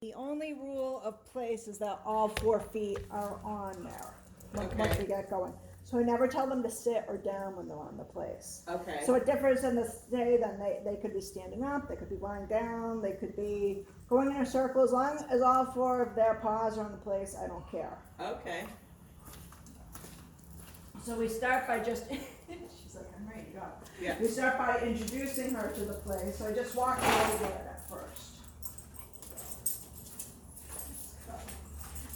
The only rule of place is that all 4 feet are on there once Okay. we get going. So I never tell them to sit or down when they're on the place. Okay. So it differs in the day, then they could be standing up, they could be lying down, they could be going in a circle. As long as all 4 of their paws are on the place, I don't care. Okay. So we start by just, she's like, I'm ready to go. Yeah. We start by introducing her to the place. So I just walk over it at first.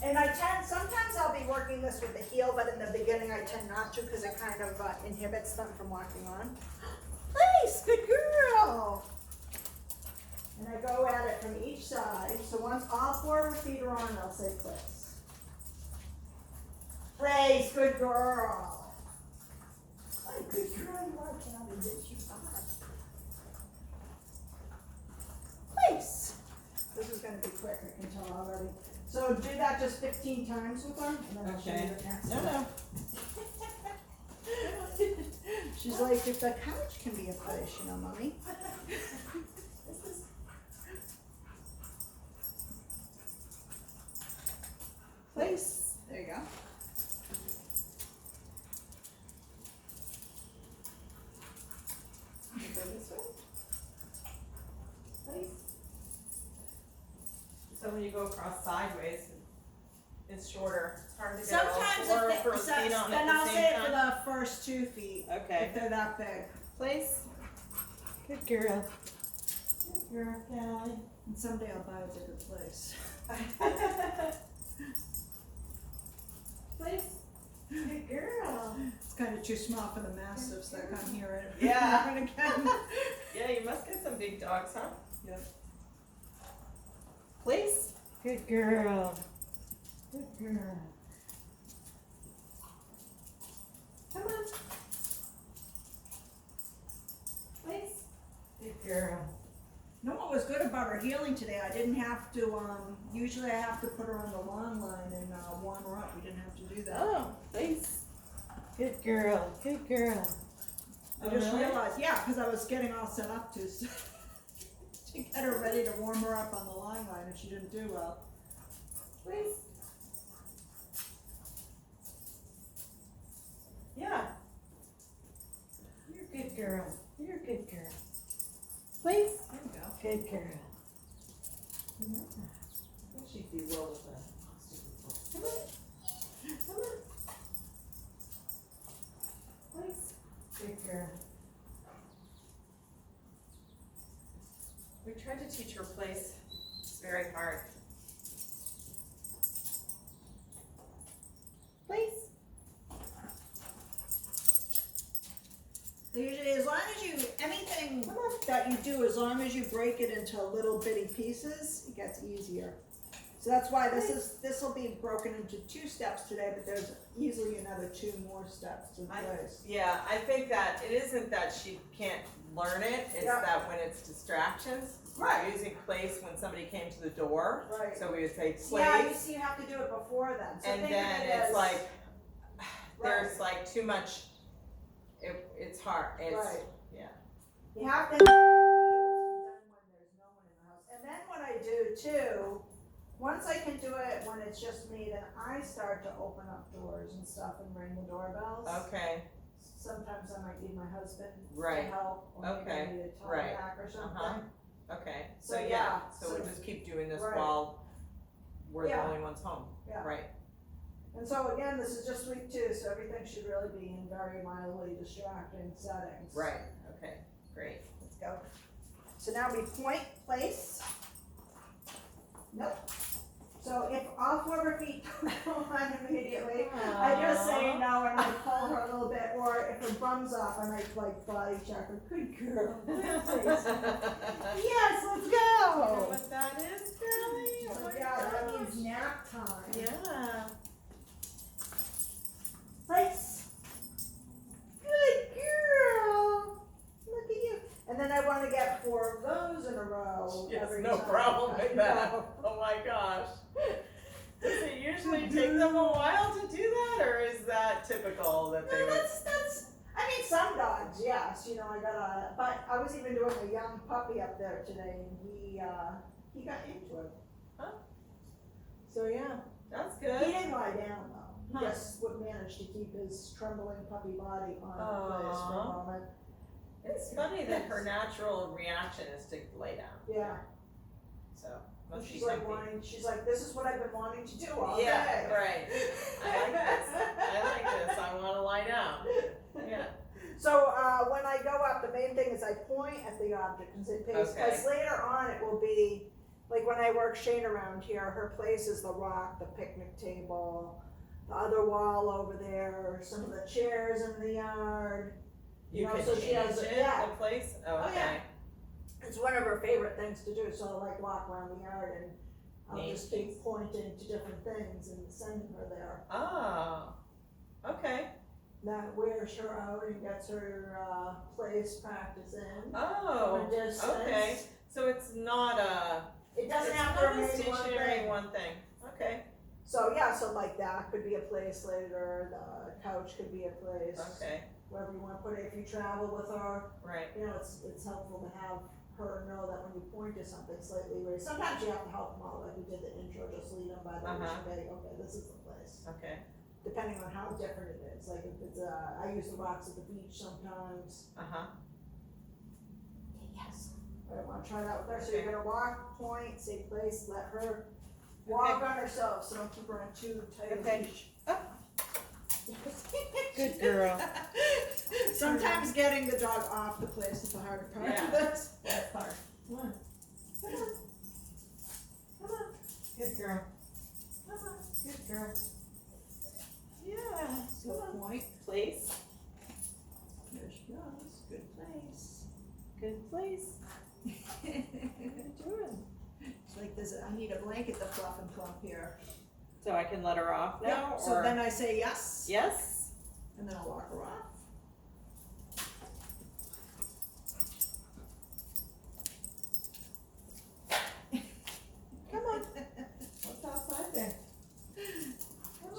And sometimes I'll be working this with the heel, but in the beginning I tend not to because it kind of inhibits them from walking on. Place, good girl. And I go at it from each side. So once all 4 of her feet are on, I'll say place. Place, good girl. Oh, good girl, you are, Callie, yes you are. Place. This is going to be quick, I can tell already. So do that just 15 times with her, and then I'll show you the next No. She's like, if the couch can be a place, you know, mommy. Place. There you go. Go this way. Place. So when you go across sideways, it's shorter. It's hard to get all Sometimes four if for they, feet on then at I'll the say same it for time. the first 2 feet. Okay. If they're that big. Place. Good girl. Good girl, Callie. And someday I'll buy a bigger place. Place. Good girl. It's kind of too small for the mastiffs that come here. Yeah. And again. Yeah, you must get some big dogs, huh? Yep. Place. Good girl. Good girl. Come on. Place. Good girl. You know what was good about her healing today? I didn't have to, usually I have to put her on the long line and warm her up. We didn't have to do that. Oh, place. Good girl. Good girl. I Oh, just really? realized, yeah, because I was getting all set up to get her ready to warm her up on the long line, and she didn't do well. Place. Yeah. You're a good girl. You're a good girl. Place. There you go. Good girl. I think she'd do well with that. Come on. Come on. Place. Good girl. We tried to teach her place. It's very hard. Place. So usually, as long as you, anything that you do, as long as you break it into little bitty pieces, it gets easier. So that's why this will be broken into 2 steps today, but there's easily another 2 more steps to place. Yeah, I think that it isn't that she can't learn it, it's Yeah. that when it's distractions. Right. We're using place when somebody came to the door. Right. So we would say place. Yeah, you see, you have to do it before then. So and think then of it it's as, like, there's Right. like too much, it's hard, it's, Right. yeah. You have to. It's done when there's no one in the house. And then what I do too, once I can do it when it's just me, then I start to open up doors and stuff and ring the doorbells. Okay, Sometimes I might need my husband Right. to help, or maybe Okay. I need a tie Right. back or something. Uh-huh. okay, so So, yeah, yeah, so so- we'll just keep doing this Right. while we're the Yeah. only ones home, Yeah. right? And so again, this is just week 2, so everything should really be in very mildly distracting settings. Right, okay, great. Let's go. So now we point, place. Nope. So if all 4 of her feet don't go on immediately, I just say no and I pull her a little bit, or if her bum's off, I might like body check her. Good girl. Yes, let's You know go. what that is, Callie? Oh So my yeah, that gosh. means nap time. Yeah. Place. Good girl. Look at you. And then I want to get 4 of those in a row. Yes, every no time. problem with that. No. Oh my gosh. Does it usually take them a while to do that, or is that typical that they No, would? that's. I mean, some dogs, yes. You know, but I was even doing a young puppy up there today, and he got into it. Huh? So yeah, That's he good. didn't lie down though. He Huh. just would manage to keep his trembling puppy body on the place for a Aw. moment. It's funny that her natural reaction is to lay down. Yeah. So, must be She's like comfy. wanting, she's like, this is what I've been wanting to do all Yeah, day. right. I like this. I like this. I wanna lie down. Yeah. So, when I go up, the main thing is I point at the object and say pace, Okay. because later on it will be, like when I work Shane around here, her place is the rock, the picnic table, the other wall over there, some of the chairs in the yard. You know, can so she change has it, a- yeah. the place? Oh, Oh, okay. yeah. It's one of her favorite things to do, so I'll like walk around the yard and I'll Neat. just keep pointing to different things and sending her there. Oh, okay. That wears her out and gets her, place practice in. Oh, From a distance. okay. So it's not a, It doesn't it's have to not a remain one stationary thing. one thing. Okay, So yeah, so like that could be a place later, the couch could be a place, okay, wherever you wanna put it. If you travel with her, right. you know, it's helpful to have her know that when you point to something slightly raised. Sometimes you have to help them out, like we did the intro, just lead them by the way, okay, this is the place. Okay, Depending on how different it is, like if it's, I use the rocks at the beach sometimes. uh-huh. Yes. I wanna try that with her, so Okay. you're gonna walk, point, say place, let her walk on herself, so don't keep her on too tight a Okay. leash. Good girl. Sometimes getting the dog off the place is the harder part Yeah. of this. That's hard. Come on. Come on. Come on. Good girl. Come on. Good girl. Yeah. So Come on. point. Place. There she goes. Good place. Good place. What are you doing? It's like this, I need a blanket to fluff and plump here. So I can let her off now, Yeah, so or? then I say yes. Yes? And then I'll walk her off. Come on. What's outside there?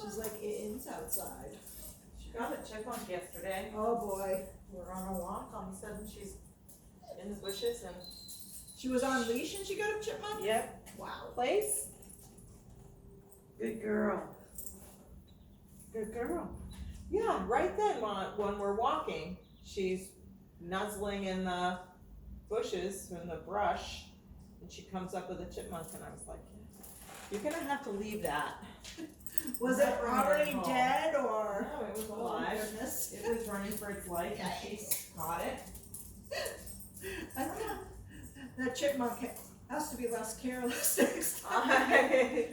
She's like, it's outside. She got a chipmunk yesterday. Oh boy. We're on a walk, all of a sudden she's in the bushes and. She was on leash and she got a chipmunk? Yep. Wow. Place? Good girl. Good girl. Yeah, right then when we're walking, she's nuzzling in the bushes, in the brush, and she comes up with a chipmunk and I was like, you're gonna have to leave that. Was it Not bring her already home. dead or? No, it was Oh alive. goodness. It was running for its life and she caught it. I don't know. That chipmunk has to be less careless next time.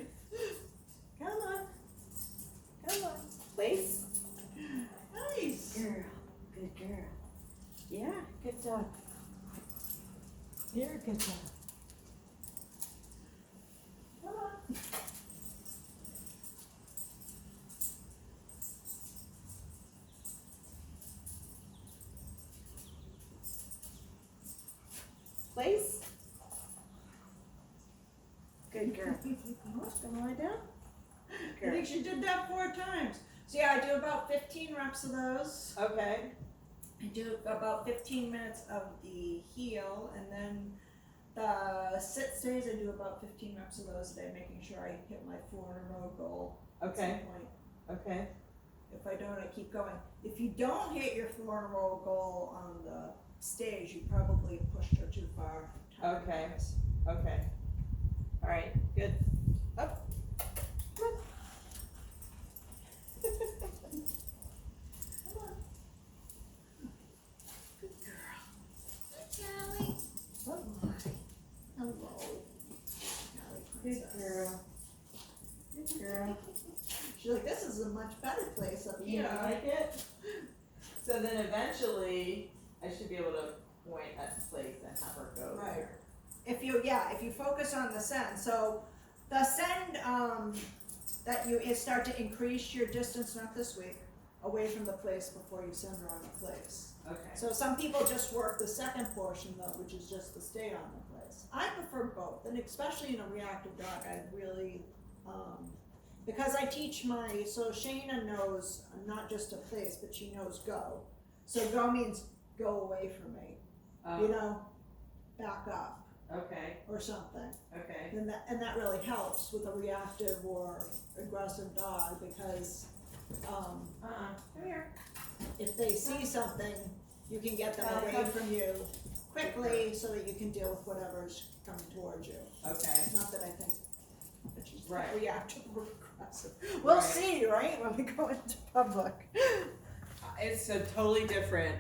Come on. Come on. Place? Nice. Girl. Good girl. Yeah, good dog. You're a good dog. Come on. Place? Good girl. Almost gonna lie down? I think she did that 4 times. So yeah, I do about 15 reps of those. Okay. I do about 15 minutes of the heel, and then the sit stays, I do about 15 reps of those a day, making sure I hit my 4 in a row goal at some Okay. point. Okay. If I don't, I keep going. If you don't hit your 4 in a row goal on the stage, you probably pushed her too far. Okay. Okay. All right. Good. Up. Come on. Come on. Good girl. Hi, Callie. Oh my. Hello. Callie Good princess. girl. Good girl. She's like, this is a much better place up You here. like it? So then eventually, I should be able to point at the place and have her go Right. there. If you focus on the send, so the send, that you start to increase your distance, not this week, away from the place before you send her on the place. Okay. So some people just work the second portion though, which is just the stay on the place. I prefer both, and especially in a reactive dog, I really, because I teach so Shayna knows not just a place, but she knows go. So go means go away from me, you know, back up. Okay, or something. okay. And that really helps with a reactive or aggressive dog, because, Come here. if they see something, you can get them away from you quickly so that you can deal with whatever's coming towards you. Okay. Not that I think that she's Right. reactive or aggressive. We'll Right. see, right, when we go into public. It's a totally different